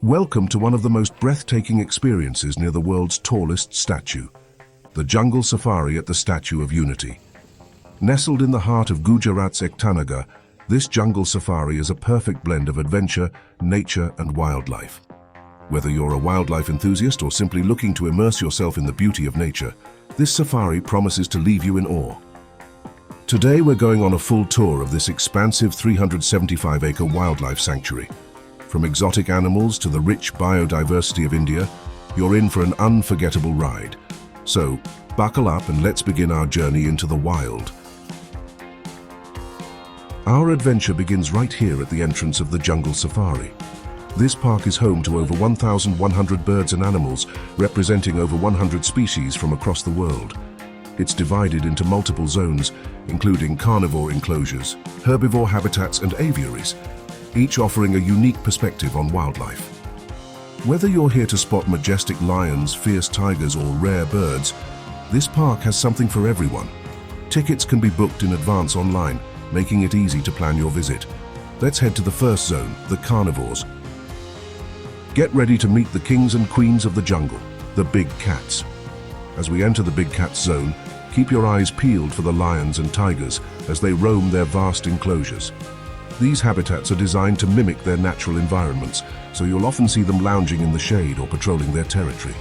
Welcome to one of the most breathtaking experiences near the world's tallest statue, the jungle safari at the Statue of Unity. Nestled in the heart of Gujarat's Ektanagar, this jungle safari is a perfect blend of adventure, nature, and wildlife. Whether you're a wildlife enthusiast or simply looking to immerse yourself in the beauty of nature, this safari promises to leave you in awe. Today we're going on a full tour of this expansive 375-acre wildlife sanctuary. From exotic animals to the rich biodiversity of India, you're in for an unforgettable ride. So, buckle up and let's begin our journey into the wild. Our adventure begins right here at the entrance of the Jungle Safari. This park is home to over 1,100 birds and animals, representing over 100 species from across the world. It's divided into multiple zones, including carnivore enclosures, herbivore habitats, and aviaries, each offering a unique perspective on wildlife. Whether you're here to spot majestic lions, fierce tigers, or rare birds, this park has something for everyone. Tickets can be booked in advance online, making it easy to plan your visit. Let's head to the first zone, the carnivores. Get ready to meet the kings and queens of the jungle, the big cats. As we enter the big cats zone, keep your eyes peeled for the lions and tigers as they roam their vast enclosures. These habitats are designed to mimic their natural environments, so you'll often see them lounging in the shade or patrolling their territory.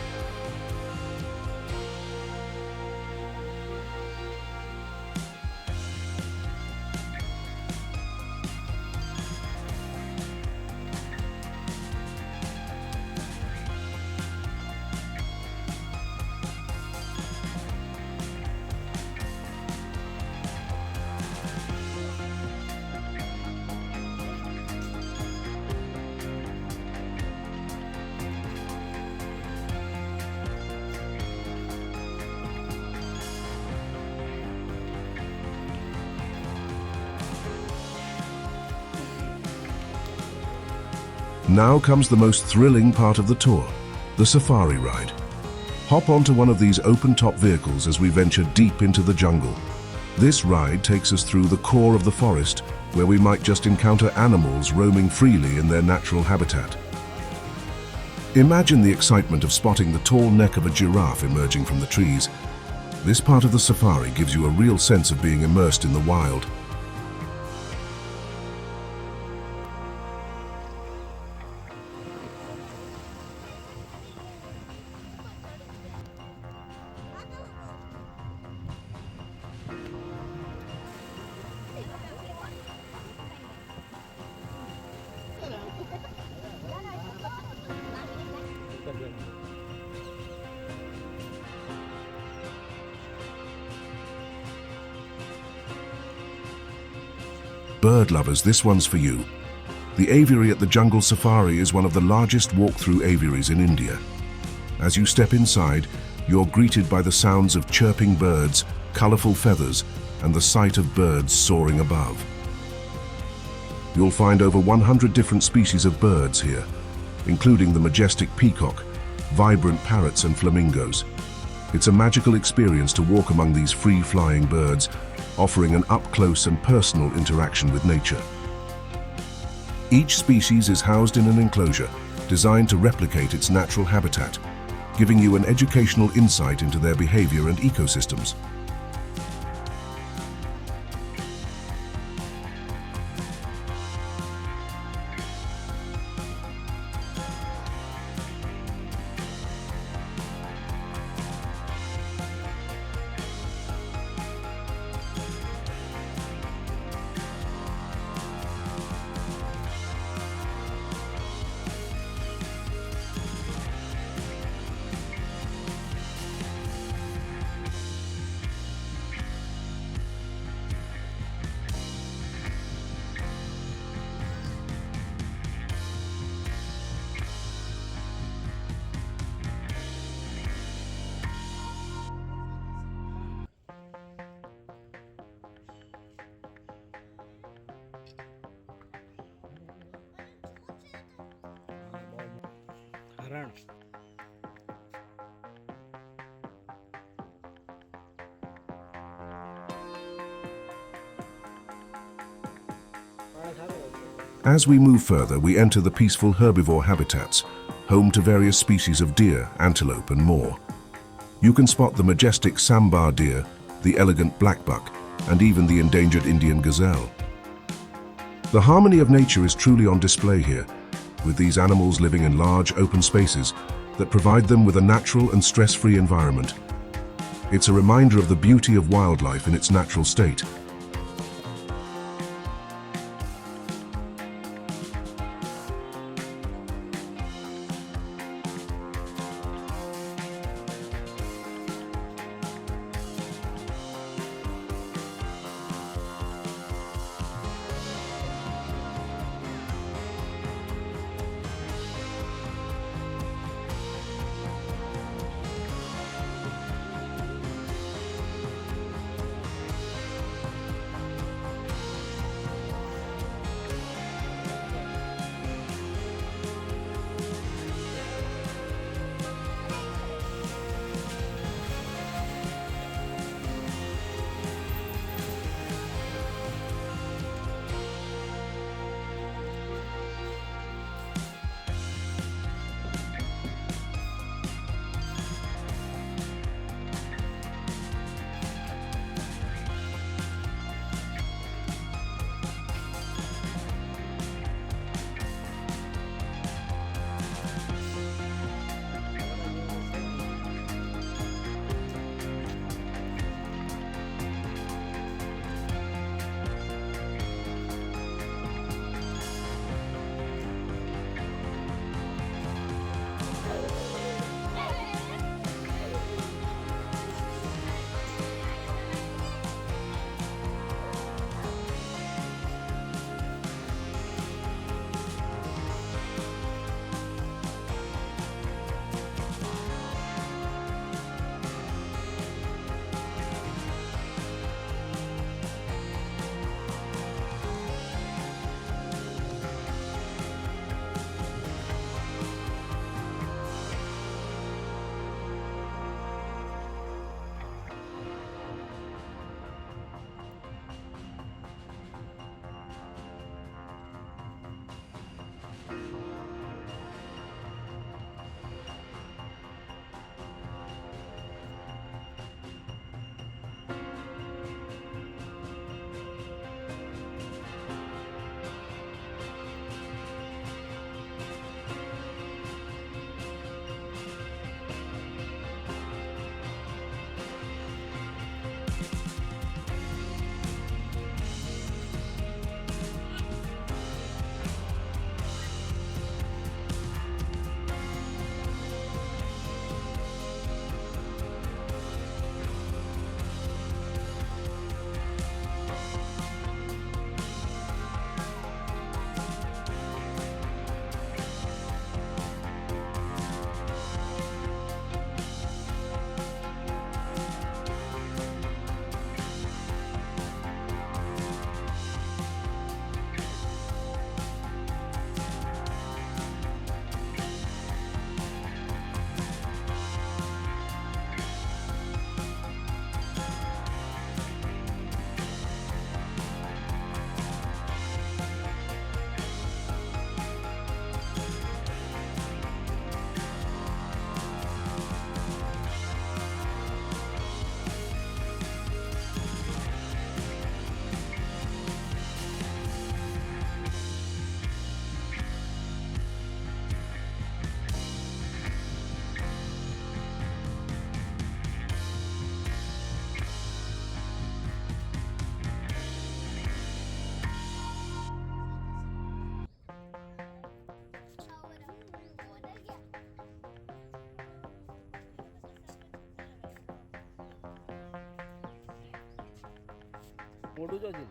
Now comes the most thrilling part of the tour, the safari ride. Hop onto one of these open-top vehicles as we venture deep into the jungle. This ride takes us through the core of the forest, where we might just encounter animals roaming freely in their natural habitat. Imagine the excitement of spotting the tall neck of a giraffe emerging from the trees. This part of the safari gives you a real sense of being immersed in the wild. Bird lovers, this one's for you. The aviary at the Jungle Safari is one of the largest walk-through aviaries in India. As you step inside, you're greeted by the sounds of chirping birds, colorful feathers, and the sight of birds soaring above. You'll find over 100 different species of birds here, including the majestic peacock, vibrant parrots, and flamingos. It's a magical experience to walk among these free-flying birds, offering an up-close and personal interaction with nature. Each species is housed in an enclosure designed to replicate its natural habitat, giving you an educational insight into their behavior and ecosystems. હરણ As we move further, we enter the peaceful herbivore habitats, home to various species of deer, antelope, and more. You can spot the majestic sambar deer, the elegant blackbuck, and even the endangered Indian gazelle. The harmony of nature is truly on display here, with these animals living in large, open spaces that provide them with a natural and stress-free environment. It's a reminder of the beauty of wildlife in its natural state. મોટું જો છે.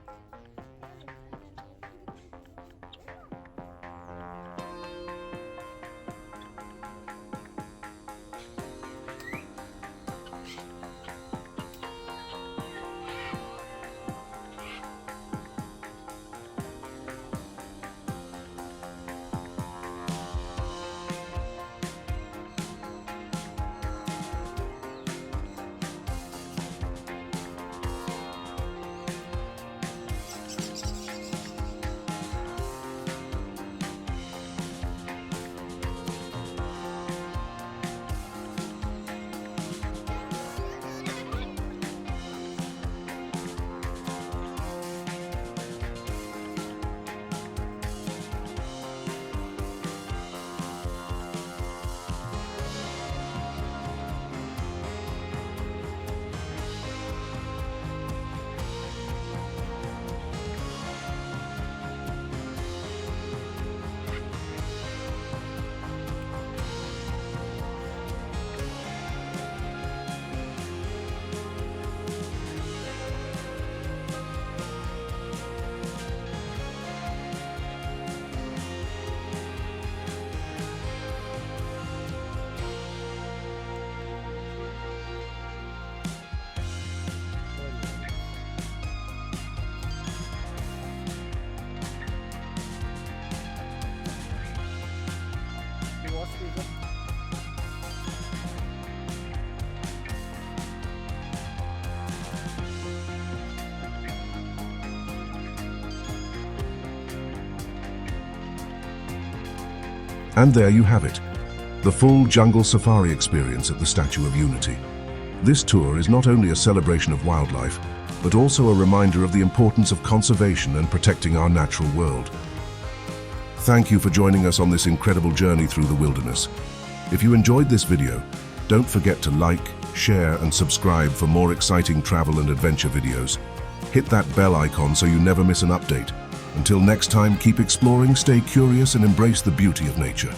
And there you have it, the full jungle safari experience at the Statue of Unity. This tour is not only a celebration of wildlife, but also a reminder of the importance of conservation and protecting our natural world. Thank you for joining us on this incredible journey through the wilderness. If you enjoyed this video, don't forget to like, share, and subscribe for more exciting travel and adventure videos. Hit that bell icon so you never miss an update. Until next time, keep exploring, stay curious, and embrace the beauty of nature.